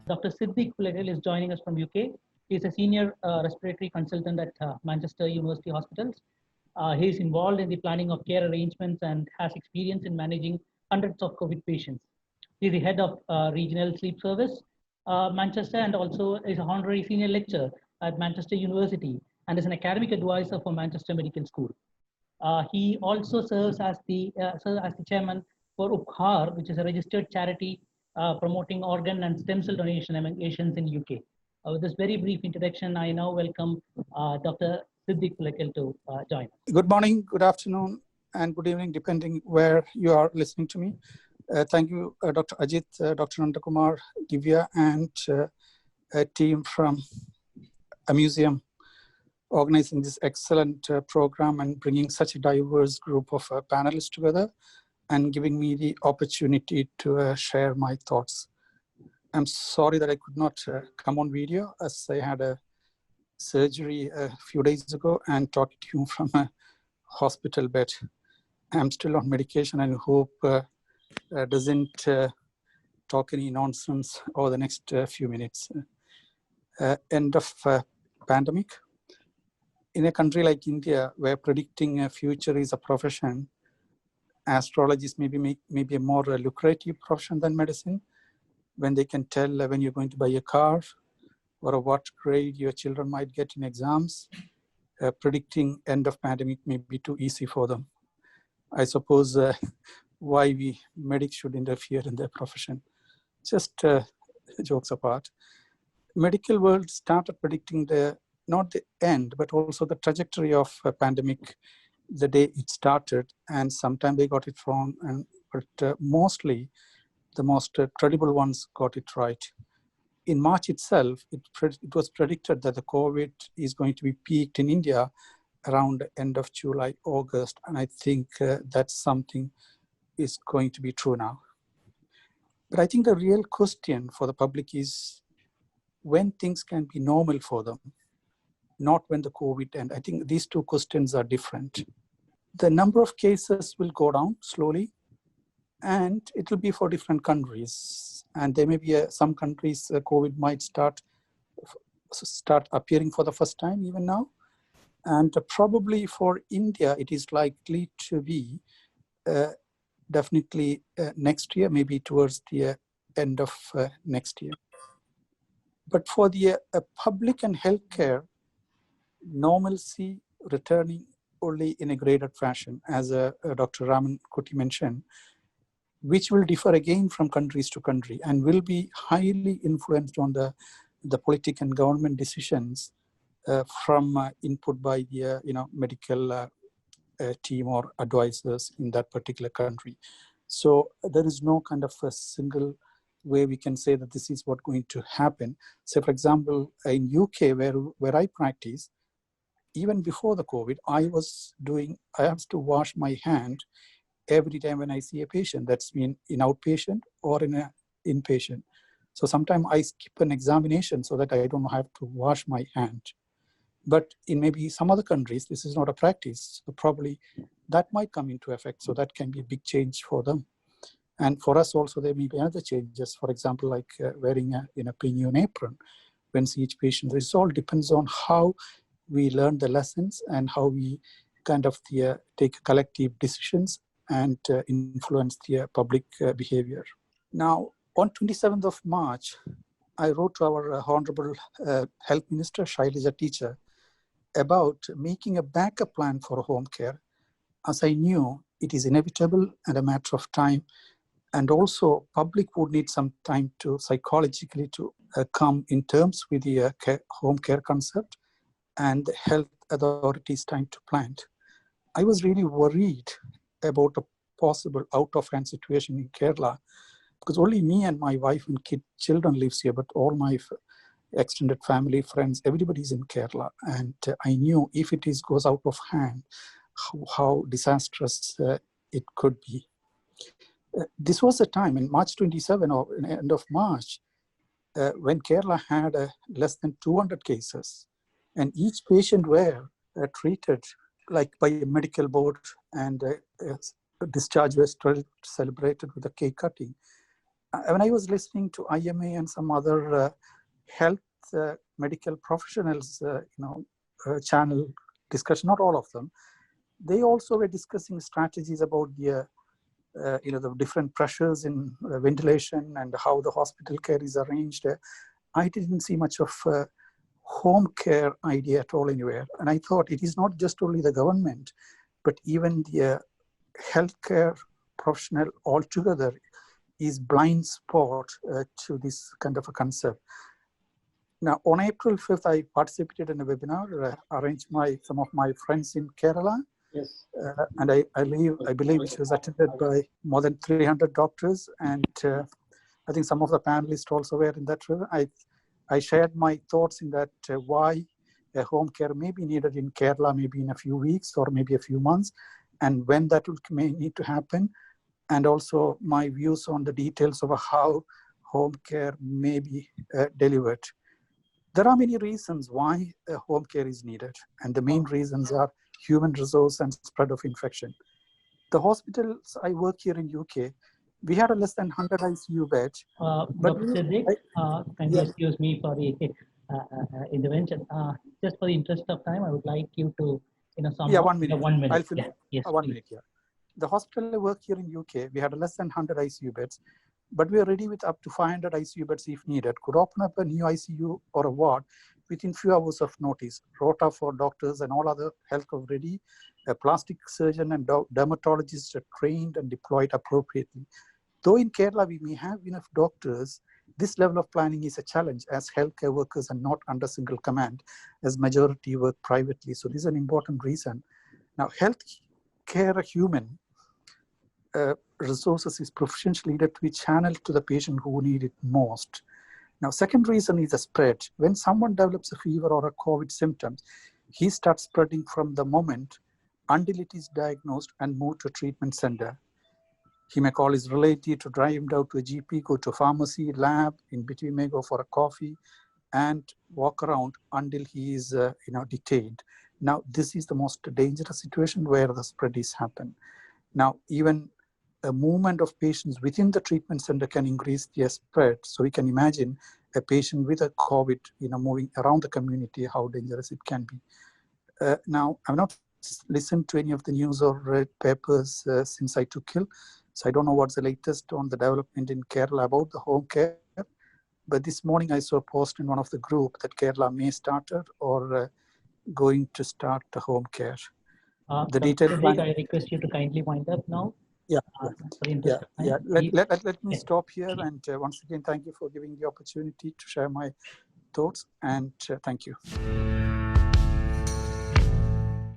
Dr. Siddiq Pulagal is joining us from UK. He is a senior respiratory consultant at Manchester University Hospitals. He is involved in the planning of care arrangements and has experience in managing hundreds of COVID patients. He is the head of regional sleep service, Manchester, and also is an honorary senior lecturer at Manchester University and is an academic advisor for Manchester Medical School. He also serves as the chairman for Upkhar, which is a registered charity promoting organ and stem cell donation among Asians in UK. With this very brief introduction, I now welcome Dr. Siddiq Pulagal to join us. Good morning, good afternoon, and good evening, depending where you are listening to me. Thank you, Dr. Ajit, Dr. Nandakumar, Divya, and a team from a museum organizing this excellent program and bringing such a diverse group of panelists together and giving me the opportunity to share my thoughts. I'm sorry that I could not come on video as I had a surgery a few days ago and talking to you from a hospital bed. I'm still on medication and hope doesn't talk any nonsense over the next few minutes. End of pandemic. In a country like India, where predicting a future is a profession, astrology is maybe a more lucrative profession than medicine, when they can tell when you're going to buy a car or what grade your children might get in exams. Predicting end of pandemic may be too easy for them. I suppose why we medics should interfere in their profession. Just jokes apart. Medical world started predicting not the end, but also the trajectory of a pandemic the day it started, and sometimes they got it wrong, but mostly the most credible ones got it right. In March itself, it was predicted that the COVID is going to be peaked in India around the end of July, August, and I think that's something is going to be true now. But I think the real question for the public is when things can be normal for them, not when the COVID ends. I think these two questions are different. The number of cases will go down slowly, and it will be for different countries. And there may be some countries COVID might start appearing for the first time even now. And probably for India, it is likely to be definitely next year, maybe towards the end of next year. But for the public and healthcare, normalcy returning only in a graded fashion, as Dr. Raman Kuti mentioned, which will differ again from countries to country and will be highly influenced on the political and government decisions from input by the medical team or advisors in that particular country. So there is no kind of a single way we can say that this is what's going to happen. So for example, in UK where I practice, even before the COVID, I have to wash my hand every time when I see a patient. That's been in outpatient or in an inpatient. So sometimes I skip an examination so that I don't have to wash my hand. But in maybe some other countries, this is not a practice. So probably that might come into effect. So that can be a big change for them. And for us also, there may be other changes. For example, like wearing a PNU apron when see each patient. This all depends on how we learn the lessons and how we kind of take collective decisions and influence the public behavior. Now, on 27th of March, I wrote to our Honorable Health Minister, Shailaja Teacher, about making a backup plan for home care, as I knew it is inevitable and a matter of time. And also, public would need some time to psychologically to come in terms with the home care concept and the health authorities' time to plan. I was really worried about a possible out-of-hand situation in Kerala, because only me and my wife and children lives here, but all my extended family, friends, everybody's in Kerala. And I knew if it goes out of hand, how disastrous it could be. This was a time in March 27 or end of March, when Kerala had less than 200 cases, and each patient were treated like by a medical board, and discharge was celebrated with a cake cutting. when I was listening to IMA and some other health medical professionals, channel discussion, not all of them, they also were discussing strategies about the the different pressures in ventilation and how the hospital care is arranged. I didn't see much of home care idea at all anywhere. And I thought it is not just only the government, but even the healthcare professional altogether is blind spot to this kind of a concept. Now, on April 5th, I participated in a webinar arranged by some of my friends in Kerala. Yes. And I believe it was attended by more than 300 doctors. And I think some of the panelists also were in that. I shared my thoughts in that why home care may be needed in Kerala, maybe in a few weeks or maybe a few months, and when that may need to happen. And also my views on the details of how home care may be delivered. There are many reasons why home care is needed. And the main reasons are human resource and spread of infection. The hospitals I work here in UK, we had a less than 100 ICU beds. Dr. Siddiq, kindly excuse me for the intervention. Just for the interest of time, I would like you to, sum up 1 minute. 1 minute. I'll fill Yes, 1 minute here. The hospital I work here in UK, we had less than 100 ICU beds, but we are ready with up to 500 ICU beds if needed. Could open up a new ICU or a ward within few hours of notice. Rota for doctors and all other health ready. A plastic surgeon and dermatologists are trained and deployed appropriately. Though in Kerala we may have enough doctors, this level of planning is a challenge as healthcare workers are not under single command, as majority work privately. So this is an important reason. Now, healthcare human resources is proficiently needed to be channeled to the patient who need it most. Now, second reason is the spread. When someone develops a fever or a COVID symptoms, he starts spreading from the moment until it is diagnosed and moved to a treatment center. He may call his relative to drive him down to a GP, go to a pharmacy, lab, in between may go for a coffee and walk around until he is detained. Now, this is the most dangerous situation where the spread is happen. Now, even a movement of patients within the treatment center can increase the spread. So we can imagine a patient with a COVID, moving around the community, how dangerous it can be. Now, I've not listened to any of the news or read papers since I took ill. So I don't know what's the latest on the development in Kerala about the home care. But this morning I saw a post in one of the group that Kerala may start or going to start the home care. The detailed plan. I request you to kindly wind up now. Let me stop here. And once again, thank you for giving the opportunity to share my thoughts. And thank you.